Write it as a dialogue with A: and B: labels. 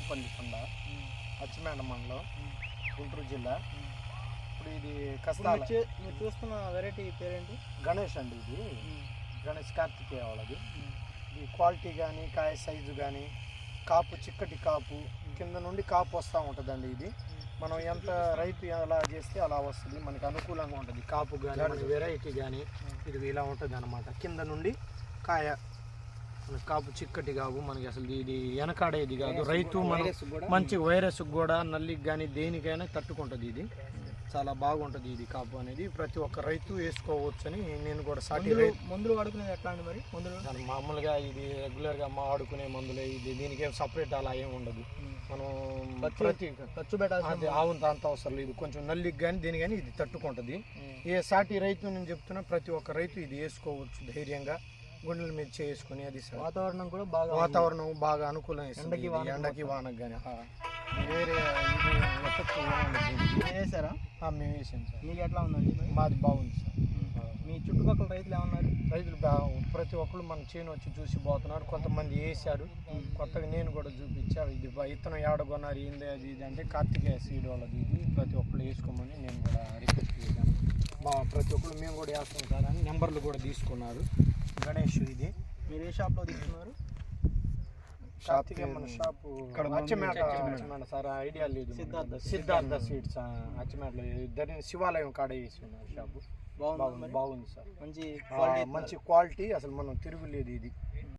A: తాడేపల్లి కొండ, అచ్చిమేడ మండలం, గుంటూరు జిల్లా. ఇప్పుడు ఇది కస్తాల.
B: మీరు చూస్తున్న వెరైటీ పేరేంటి?
A: గణేష్ అండి. ఇది గణేష్ కార్తికేయ వాళ్ళది. ఈ క్వాలిటీ కానీ, కాయ సైజు కానీ, కాపు చిక్కటి కాపు, కింద నుండి కాపు వస్తూ ఉంటుందండి. ఇది మనం ఎంత రైతు ఎలా చేస్తే అలా వస్తుంది, మనకి అనుకూలంగా ఉంటుంది. కాపు కానీ వెరైటీ కానీ ఇది ఇలా ఉంటుంది అన్నమాట. కింద నుండి కాయ కాపు చిక్కటి కాపు, మనకి అసలు ఇది వెనకాడేది కాదు. రైతు మనం మంచి వైరస్ కూడా, నల్లికి కానీ దేనికైనా తట్టుకుంటుంది. ఇది చాలా బాగుంటుంది. ఇది కాపు అనేది ప్రతి ఒక్క రైతు వేసుకోవచ్చు అని నేను కూడా సాటి.
B: మందులు వాడుకునేది ఎట్లా అండి? మరి మందులు
A: మామూలుగా ఇది రెగ్యులర్గా వాడుకునే మందులే. ఇది దీనికి ఏం సపరేట్ అలా ఏం ఉండదు. మనం ప్రతి
B: ఖర్చు పెట్టాల్సి
A: ఆవుంత అంత అవసరం లేదు. కొంచెం నల్లికి కానీ దేని కానీ ఇది తట్టుకుంటుంది. ఏ సాటి రైతు నేను చెప్తున్నా, ప్రతి ఒక్క రైతు ఇది వేసుకోవచ్చు ధైర్యంగా, గుండెల మీద చేసుకుని. అది
B: వాతావరణం కూడా
A: బాగా అనుకూలం. ఎండకి వానకు కానీ వేరే
B: వేసారా?
A: మేము వేసాం సార్.
B: మీకు ఎట్లా ఉందండి?
A: మాది బాగుంది సార్.
B: మీ చుట్టుపక్కల రైతులు ఏమన్నారు?
A: రైతులు ప్రతి ఒక్కరు మన చేను వచ్చి చూసి పోతున్నారు. కొంతమంది వేసారు. కొత్తగా నేను కూడా చూపించా. ఇది ఇత్తనం ఏడగొన్నారు ఏంది అది ఇది అంటే కార్తికేయ సీడ్ వాళ్ళది. ఇది ప్రతి ఒక్కరు వేసుకోమని నేను కూడా రిక్వెస్ట్ చేశాను. ప్రతి ఒక్కరు మేము కూడా వేస్తాం సార్ అని నెంబర్లు కూడా తీసుకున్నారు. గణేష్ ఇది
B: మీరు ఏ షాప్లో తీసుకున్నారు?
A: కార్తికేయ మన షాపు అచ్చిమేడ సార్. ఐడియా లేదు. సిద్ధార్థ సీడ్స్ అచ్చిమేడలో ఇద్దరిని శివాలయం కాడ వేసి ఉన్నారు షాపు. బాగుంది సార్.
B: మంచి
A: క్వాలిటీ అసలు మనం తిరుగులేదు. ఇది